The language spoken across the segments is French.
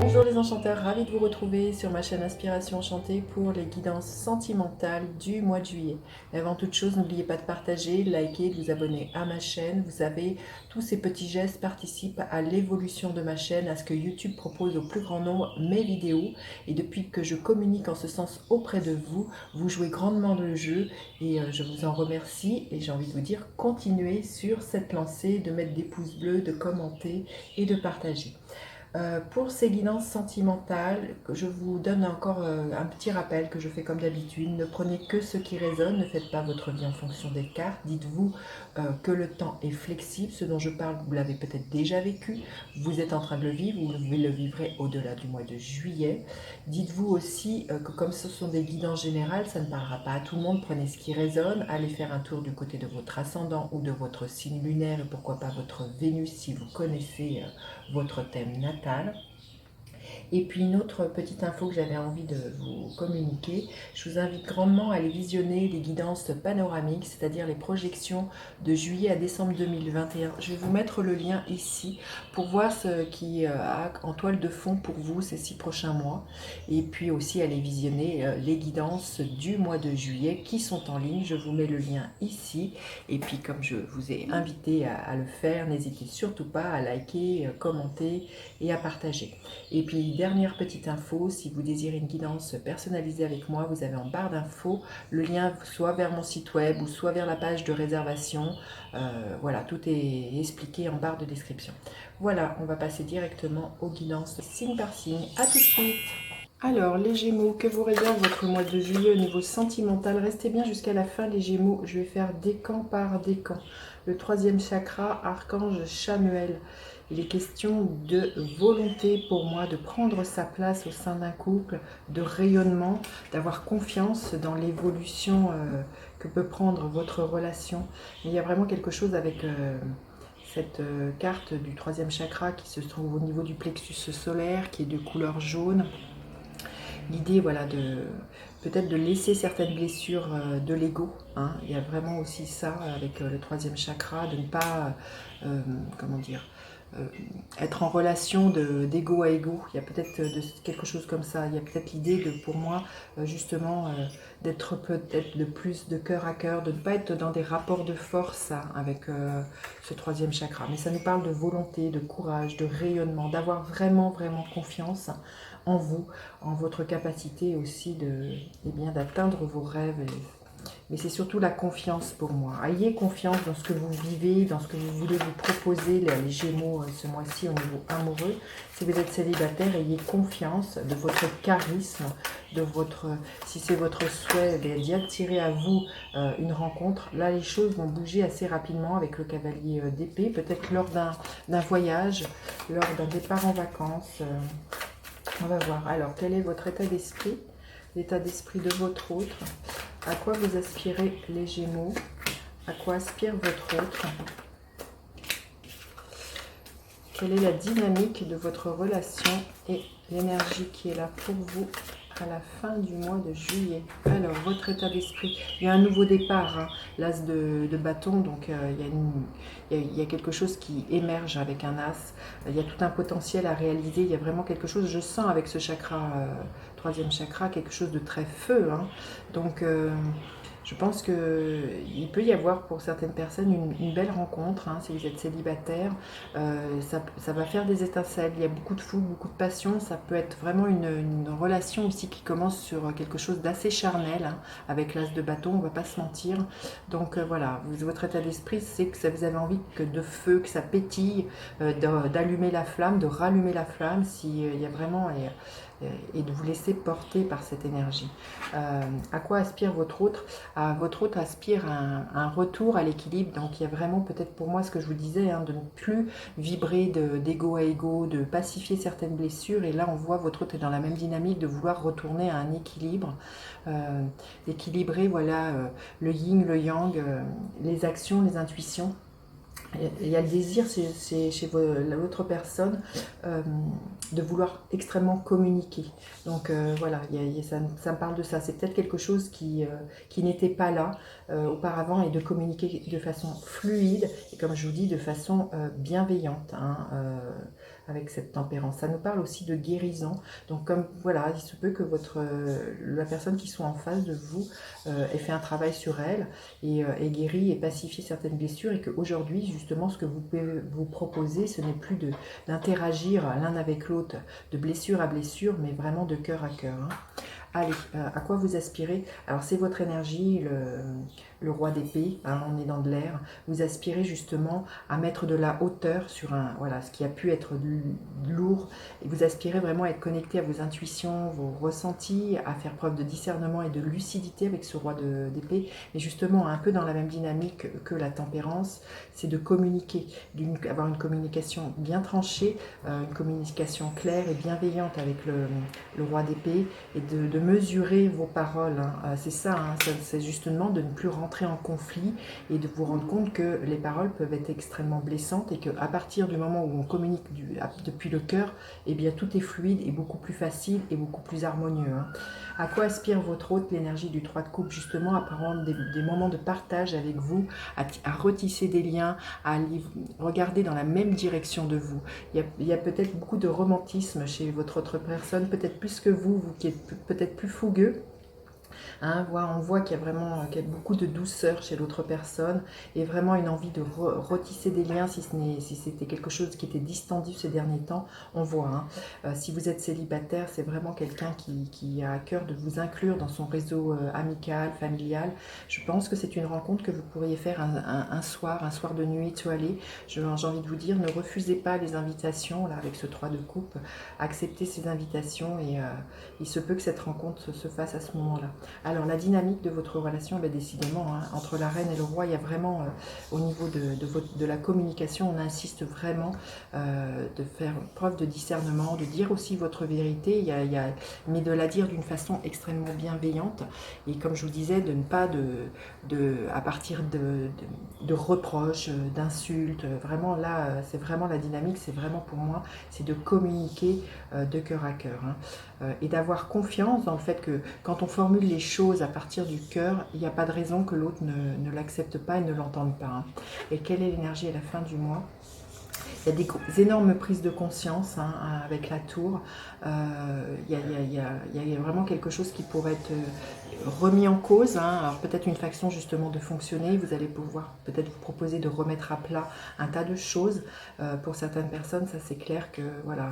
Bonjour les enchanteurs, ravi de vous retrouver sur ma chaîne Inspiration Enchantée pour les guidances sentimentales du mois de juillet. Et avant toute chose, n'oubliez pas de partager, de liker, de vous abonner à ma chaîne. Vous savez, tous ces petits gestes participent à l'évolution de ma chaîne, à ce que YouTube propose au plus grand nombre mes vidéos. Et depuis que je communique en ce sens auprès de vous, vous jouez grandement le jeu et je vous en remercie. Et j'ai envie de vous dire, continuez sur cette lancée, de mettre des pouces bleus, de commenter et de partager. Pour ces guidances sentimentales, je vous donne encore un petit rappel que je fais comme d'habitude. Ne prenez que ce qui résonne, ne faites pas votre vie en fonction des cartes. Dites-vous que le temps est flexible. Ce dont je parle, vous l'avez peut-être déjà vécu. Vous êtes en train de le vivre, vous le vivrez au-delà du mois de juillet. Dites-vous aussi que comme ce sont des guidances générales, ça ne parlera pas à tout le monde. Prenez ce qui résonne. Allez faire un tour du côté de votre ascendant ou de votre signe lunaire et pourquoi pas votre Vénus si vous connaissez votre thème natal. Et puis une autre petite info que j'avais envie de vous communiquer, je vous invite grandement à aller visionner les guidances panoramiques, c'est-à-dire les projections de juillet à décembre 2021. Je vais vous mettre le lien ici pour voir ce qui a en toile de fond pour vous ces 6 prochains mois. Et puis aussi aller visionner les guidances du mois de juillet qui sont en ligne. Je vous mets le lien ici. Et puis comme je vous ai invité à le faire, n'hésitez surtout pas à liker, commenter et à partager. Et puis dernière petite info, si vous désirez une guidance personnalisée avec moi, vous avez en barre d'infos le lien soit vers mon site web ou soit vers la page de réservation. Voilà, tout est expliqué en barre de description. Voilà, on va passer directement aux guidances signe par signe. A tout de suite. Alors, les Gémeaux, que vous réserve votre mois de juillet au niveau sentimental? Restez bien jusqu'à la fin, les Gémeaux. Je vais faire décan par décan. Le troisième chakra, archange Chamuel. Il est question de volonté pour moi, de prendre sa place au sein d'un couple, de rayonnement, d'avoir confiance dans l'évolution que peut prendre votre relation. Mais il y a vraiment quelque chose avec cette carte du troisième chakra qui se trouve au niveau du plexus solaire, qui est de couleur jaune. L'idée, voilà, de peut-être de laisser certaines blessures de l'ego. Hein. Il y a vraiment aussi ça avec le troisième chakra, de ne pas, comment dire, être en relation d'ego à ego. Il y a peut-être quelque chose comme ça. Il y a peut-être l'idée de, pour moi, justement, d'être peut-être de plus de cœur à cœur, de ne pas être dans des rapports de force hein, avec ce troisième chakra. Mais ça nous parle de volonté, de courage, de rayonnement, d'avoir vraiment, vraiment confiance en vous, en votre capacité aussi eh bien, d'atteindre vos rêves. Mais c'est surtout la confiance pour moi. Ayez confiance dans ce que vous vivez, dans ce que vous voulez vous proposer, les Gémeaux, ce mois-ci au niveau amoureux. Si vous êtes célibataire, ayez confiance de votre charisme, de votre, si c'est votre souhait d'y attirer à vous une rencontre. Là, les choses vont bouger assez rapidement avec le cavalier d'épée, peut-être lors d'un voyage, lors d'un départ en vacances. On va voir. Alors, quel est votre état d'esprit? L'état d'esprit de votre autre? À quoi vous aspirez les Gémeaux? À quoi aspire votre autre? Quelle est la dynamique de votre relation et l'énergie qui est là pour vous à la fin du mois de juillet? Alors, votre état d'esprit, il y a un nouveau départ, hein, l'as de bâton, donc il y a quelque chose qui émerge avec un as, il y a tout un potentiel à réaliser, il y a vraiment quelque chose, je sens avec ce chakra, troisième chakra, quelque chose de très feu, hein, donc je pense qu'il peut y avoir pour certaines personnes une belle rencontre, hein, si vous êtes célibataire, ça va faire des étincelles, il y a beaucoup de fougue, beaucoup de passion, ça peut être vraiment une relation aussi qui commence sur quelque chose d'assez charnel, hein, avec l'as de bâton, on ne va pas se mentir. Donc voilà, votre état d'esprit, c'est que vous avez envie que de feu, que ça pétille, d'allumer la flamme, de rallumer la flamme, s'il y a vraiment... et de vous laisser porter par cette énergie. À quoi aspire votre autre? Votre autre aspire à un retour à l'équilibre, donc il y a vraiment peut-être pour moi ce que je vous disais, hein, de ne plus vibrer d'ego à ego, de pacifier certaines blessures, et là on voit votre autre est dans la même dynamique de vouloir retourner à un équilibre, d'équilibrer voilà, le yin, le yang, les actions, les intuitions. Il y a le désir chez l'autre personne de vouloir extrêmement communiquer. Donc voilà, ça me parle de ça. C'est peut-être quelque chose qui n'était pas là auparavant, et de communiquer de façon fluide et comme je vous dis, de façon bienveillante. Hein, avec cette tempérance. Ça nous parle aussi de guérison. Donc comme voilà, il se peut que la personne qui soit en face de vous ait fait un travail sur elle et guéri et pacifié certaines blessures, et qu'aujourd'hui, justement, ce que vous pouvez vous proposer, ce n'est plus d'interagir l'un avec l'autre de blessure à blessure, mais vraiment de cœur à cœur. Hein. Allez, à quoi vous aspirez? Alors c'est votre énergie, le roi d'épée, hein, on est dans de l'air. Vous aspirez justement à mettre de la hauteur sur voilà, ce qui a pu être lourd. Et vous aspirez vraiment à être connecté à vos intuitions, vos ressentis, à faire preuve de discernement et de lucidité avec ce roi d'épée. Mais justement, un peu dans la même dynamique que la tempérance, c'est de communiquer, avoir une communication bien tranchée, une communication claire et bienveillante avec le roi d'épée, et de mesurer vos paroles. Hein. C'est ça, hein, c'est justement de ne plus rentrer en conflit et de vous rendre compte que les paroles peuvent être extrêmement blessantes, et qu'à partir du moment où on communique depuis le cœur, eh bien tout est fluide et beaucoup plus facile et beaucoup plus harmonieux. Hein. À quoi aspire votre hôte, l'énergie du 3 de coupe? Justement, à prendre des moments de partage avec vous, à retisser des liens, à regarder dans la même direction de vous. Il y a peut-être beaucoup de romantisme chez votre autre personne, peut-être plus que vous qui êtes peut-être plus fougueux. Hein, on voit qu'il y a beaucoup de douceur chez l'autre personne, et vraiment une envie de retisser des liens, si c'était quelque chose qui était distendu ces derniers temps, on voit. Hein. Si vous êtes célibataire, c'est vraiment quelqu'un qui a à cœur de vous inclure dans son réseau amical, familial. Je pense que c'est une rencontre que vous pourriez faire un soir de nuit étoilé. J'ai envie de vous dire, ne refusez pas les invitations, là, avec ce 3 de coupe. Acceptez ces invitations, et il se peut que cette rencontre se fasse à ce moment-là. Alors la dynamique de votre relation, ben, décidément, hein, entre la reine et le roi, il y a vraiment, au niveau de la communication, on insiste vraiment de faire preuve de discernement, de dire aussi votre vérité, mais de la dire d'une façon extrêmement bienveillante. Et comme je vous disais, de ne pas à partir de reproches, d'insultes, vraiment là, c'est vraiment la dynamique, c'est vraiment pour moi, c'est de communiquer de cœur à cœur. Hein. Et d'avoir confiance dans le fait que quand on formule les choses à partir du cœur, il n'y a pas de raison que l'autre ne l'accepte pas et ne l'entende pas. Hein. Et quelle est l'énergie à la fin du mois? Il y a des énormes prises de conscience, hein, avec la tour. Il y a vraiment quelque chose qui pourrait être remis en cause. Hein. Alors peut-être une façon justement de fonctionner. Vous allez pouvoir peut-être vous proposer de remettre à plat un tas de choses. Pour certaines personnes, ça c'est clair que voilà.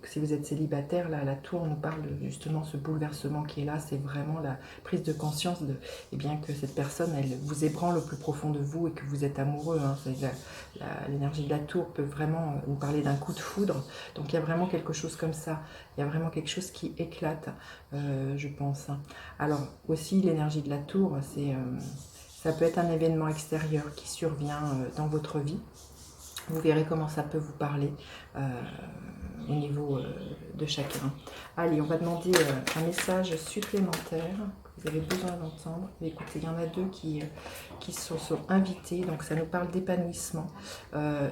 Si vous êtes célibataire, là, la tour nous parle de justement ce bouleversement qui est là. C'est vraiment la prise de conscience que cette personne, elle vous ébranle au plus profond de vous et que vous êtes amoureux. Hein. L'énergie de la tour peut vraiment nous parler d'un coup de foudre. Donc il y a vraiment quelque chose comme ça. Il y a vraiment quelque chose qui éclate, je pense. Alors aussi, l'énergie de la tour, ça peut être un événement extérieur qui survient dans votre vie. Vous verrez comment ça peut vous parler au niveau de chacun. Allez, on va demander un message supplémentaire que vous avez besoin d'entendre. Écoutez, il y en a deux qui sont invités, donc ça nous parle d'épanouissement.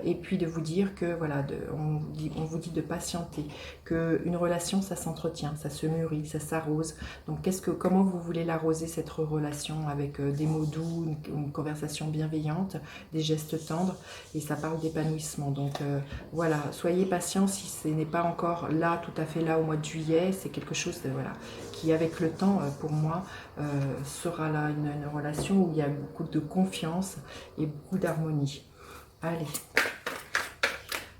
Et puis de vous dire que, voilà, on vous dit de patienter, qu'une relation, ça s'entretient, ça se mûrit, ça s'arrose. Donc comment vous voulez l'arroser, cette relation, avec des mots doux, une conversation bienveillante, des gestes tendres, et ça parle d'épanouissement. Donc voilà, soyez patient si ce n'est pas encore là, tout à fait là au mois de juillet. C'est quelque chose qui, avec le temps, pour moi, sera là une relation où il y a beaucoup de confiance et beaucoup d'harmonie. Allez,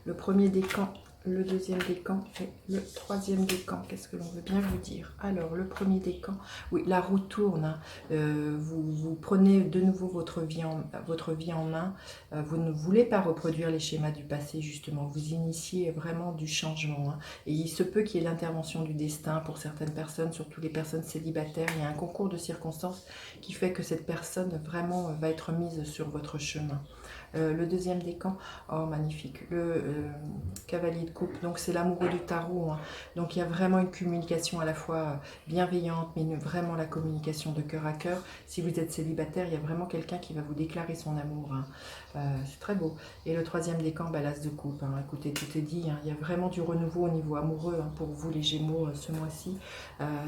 le premier décan, le deuxième décan et le troisième décan. Qu'est-ce que l'on veut bien vous dire? Alors, le premier décan, oui, la roue tourne. Hein. Vous prenez de nouveau votre vie en main. Vous ne voulez pas reproduire les schémas du passé, justement. Vous initiez vraiment du changement. Hein. Et il se peut qu'il y ait l'intervention du destin pour certaines personnes, surtout les personnes célibataires. Il y a un concours de circonstances qui fait que cette personne vraiment va être mise sur votre chemin. Le deuxième décan, oh magnifique, le cavalier de coupe, donc c'est l'amoureux du tarot. Hein. Donc il y a vraiment une communication à la fois bienveillante, mais vraiment la communication de cœur à cœur. Si vous êtes célibataire, il y a vraiment quelqu'un qui va vous déclarer son amour. Hein. C'est très beau. Et le troisième décan, l'as de coupe. Hein. Écoutez, tout est dit. Hein. Il y a vraiment du renouveau au niveau amoureux, hein, pour vous les Gémeaux ce mois-ci.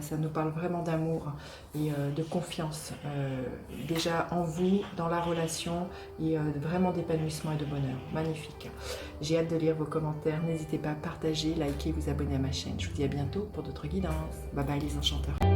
Ça nous parle vraiment d'amour et de confiance. Déjà en vous, dans la relation, et vraiment d'épanouissement et de bonheur. Magnifique. J'ai hâte de lire vos commentaires. N'hésitez pas à partager, liker, vous abonner à ma chaîne. Je vous dis à bientôt pour d'autres guidances. Bye bye les enchanteurs.